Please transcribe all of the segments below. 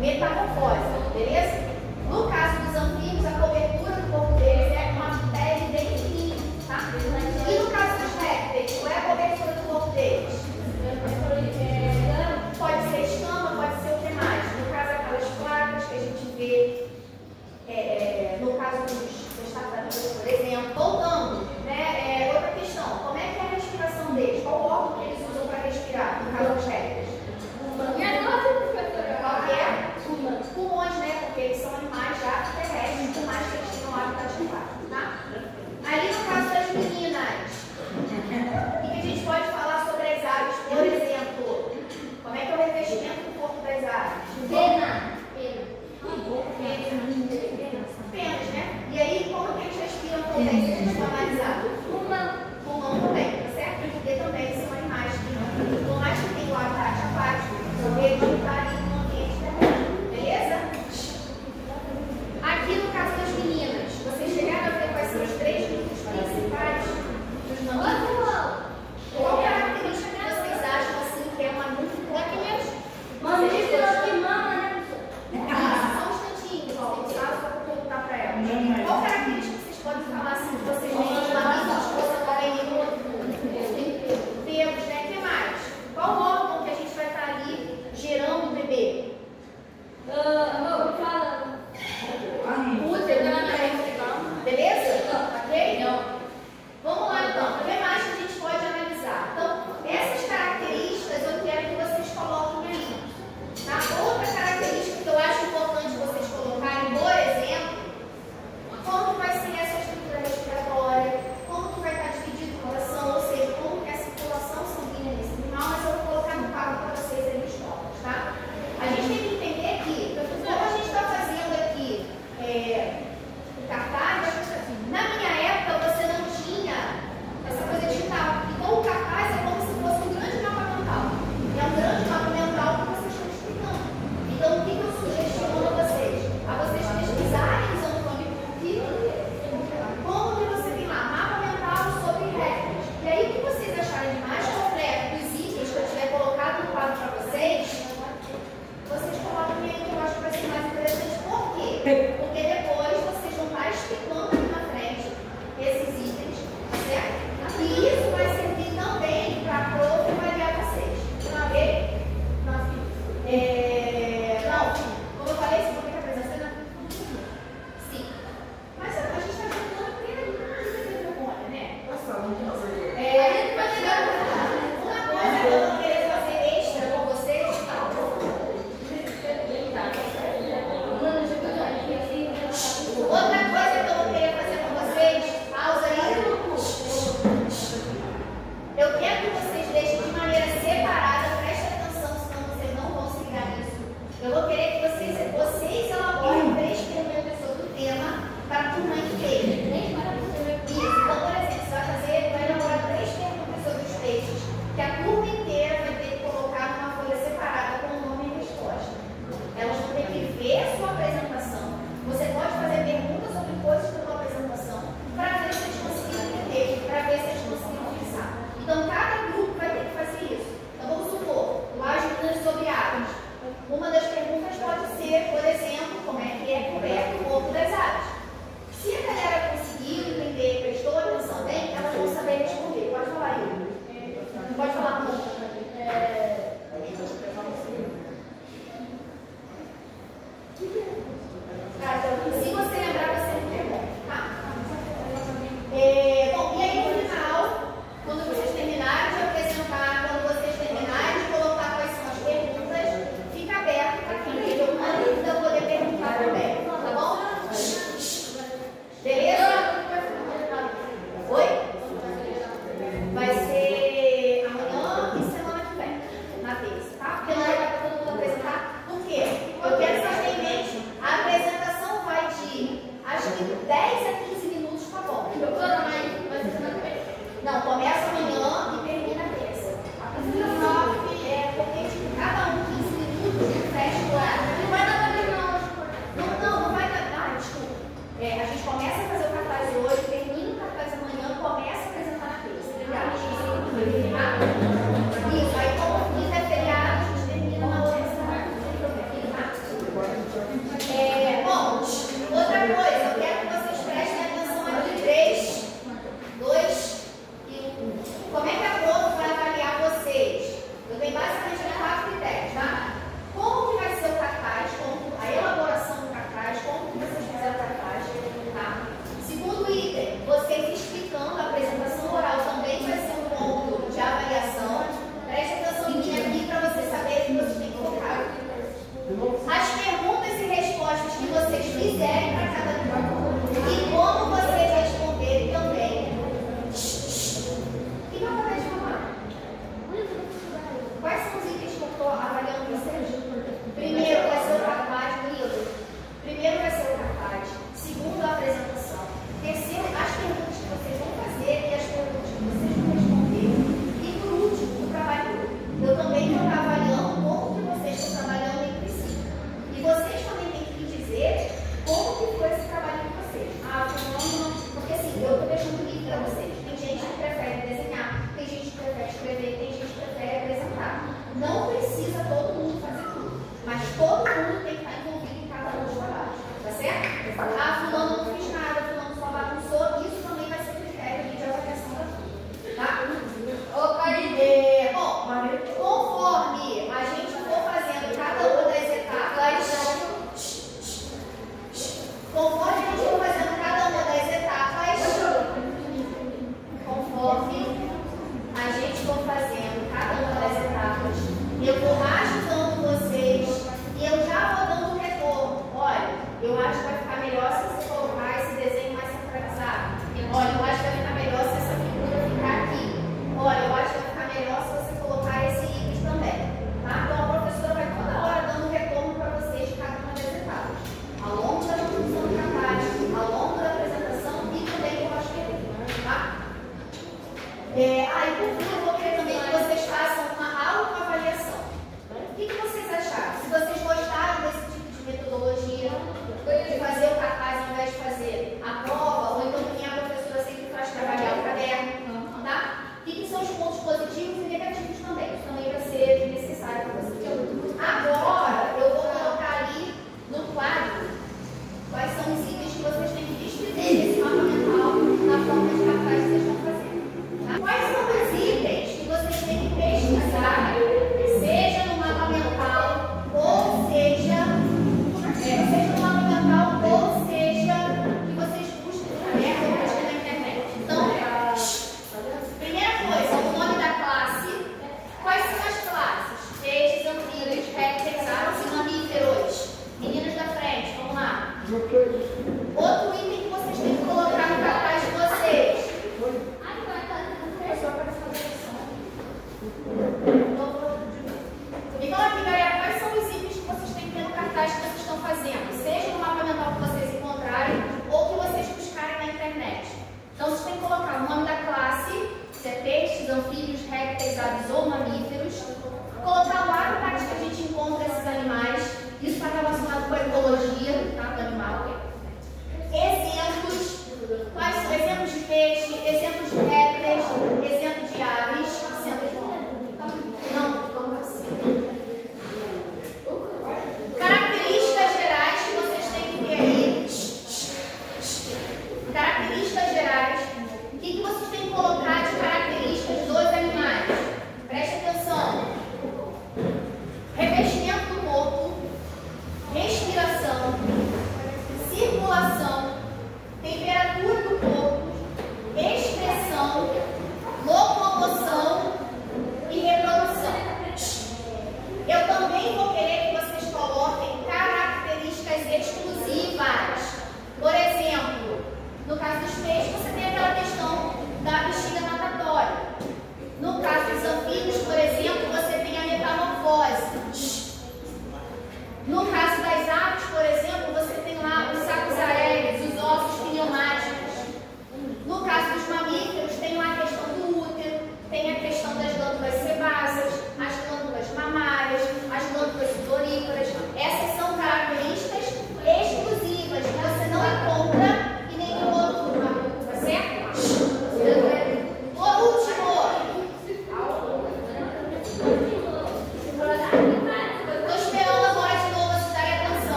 metamorfose, beleza? No caso dos anfíbios, a cobertura do corpo deles é uma pele bem fininha, tá? E no caso dos répteis, qual é a cobertura do corpo deles? Pode ser escama, pode ser o que mais? No caso, aquelas placas que a gente vê, no caso dos tartarugas, por exemplo. Voltando, né? Outra questão, como é que é a respiração deles? Qual o órgão que eles usam para respirar, no caso dos répteis? Pulmões, né? Porque eles são animais já terrestres, por mais que eles tenham hábitat aquático, tá? Ali no caso das meninas, o que a gente pode falar sobre as aves? Por exemplo, como é que é o revestimento do corpo das aves? Penas, né? E aí, como que eles respiram também, se a gente for analisar? Pulmão também, tá certo? Porque também são animais que, por mais que tenham hábitat aquático, eles não estão ali no ambiente terrestre. Beleza? Aqui no caso das meninas, vocês chegaram a ver quais são os 3 grupos principais dos mamíferos? Qual característica que vocês acham assim que é uma muito importante? Mamífero que mama, né? Só um instantinho, ó, só para perguntar para ela. Qual característica vocês podem falar assim que vocês veem nos mamíferos que você está vendo no pelos, né? O que mais? Qual o órgão que a gente vai estar ali gerando o bebê? Beleza? Ok? Vamos lá então. O que mais que a gente pode analisar? Então, essas características eu quero que vocês coloquem aí. Tá? Outra característica que eu acho importante vocês colocarem, por exemplo, como vai ser essa estrutura respiratória, como que vai estar dividido o coração, ou seja, como que é a circulação sanguínea nesse animal, mas eu vou colocar no quadro para vocês aí nos tópicos, tá? A gente tem que entender que, como a gente está fazendo aqui o cartaz, na minha época você não tinha essa coisa digital. Então o cartaz é como se fosse um grande mapa mental. É um grande mapa mental que vocês estão explicando. Então o que eu sugestiono a vocês? A vocês pesquisarem os Antônio como que você tem lá, mapa mental sobre répteis. E aí o que vocês acharem de mais completo dos itens que eu tiver colocado no quadro para vocês coloquem aí que eu acho que vai ser mais interessante. Por quê? Porque depois vocês vão estar explicando aqui na frente esses itens, certo? E isso vai servir também para a prof avaliar vocês. Tá ok? Não, como eu falei, você vai ter que apresentar. Sim. Mas a gente está tentando aprender, né? A gente vai chegar uma coisa que eu vou querer fazer extra com vocês. que vocês fizerem para cada grupo e como vocês responderem também. Quem vai poder te falar? Quais são os itens que eu estou avaliando vocês? Primeiro vai ser o cartaz do livro. Primeiro vai ser o cartaz. Segundo, a apresentação. Terceiro, as perguntas que vocês vão fazer e as perguntas que vocês vão responder. E por último, o trabalho em grupo. Eu também estou avaliando como que vocês estão trabalhando entre si. E vocês também têm que me dizer como que foi esse trabalho em grupo.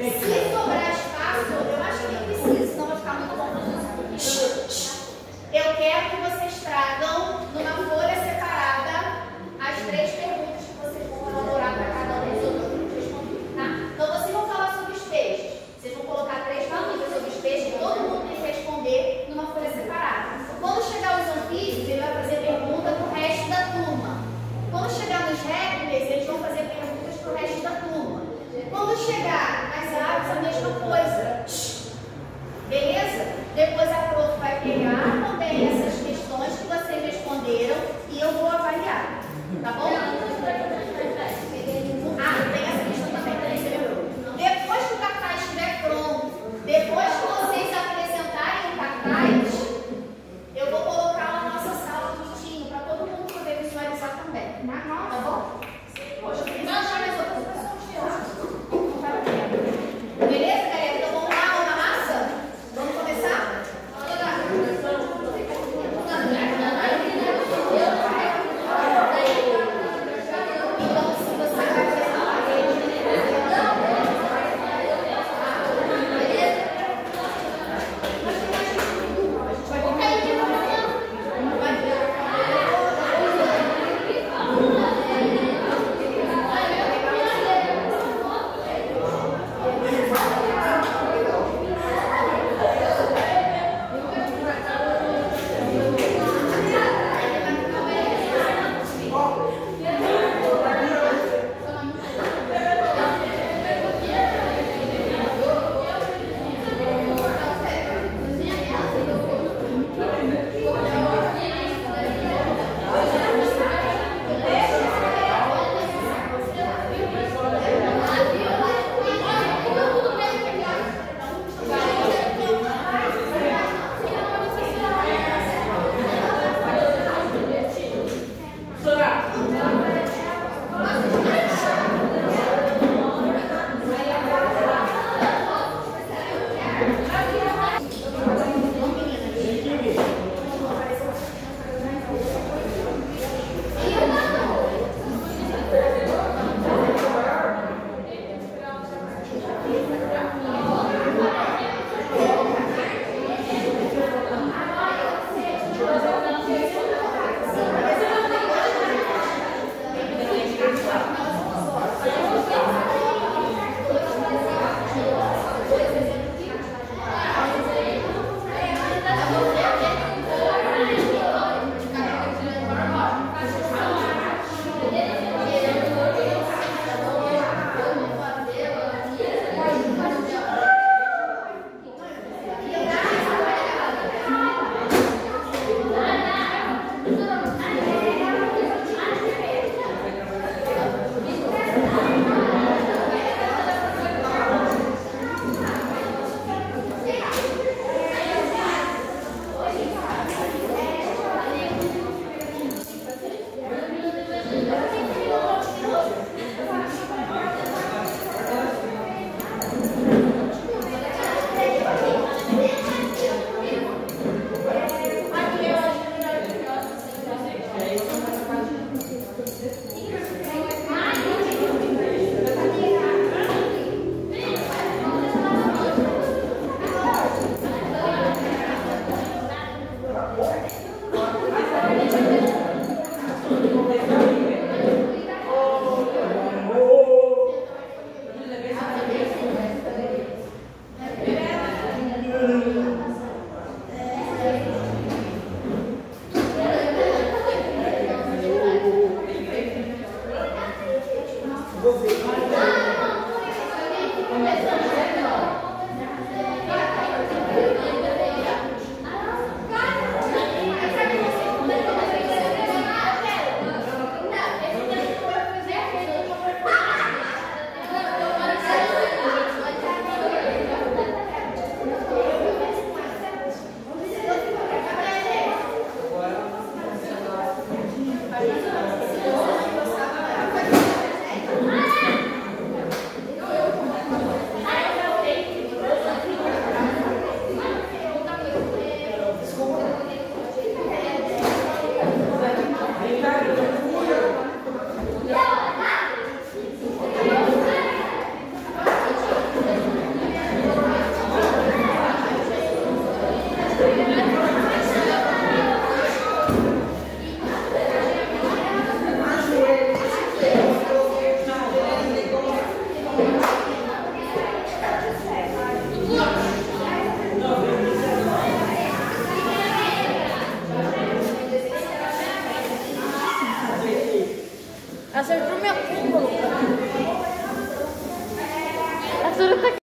Se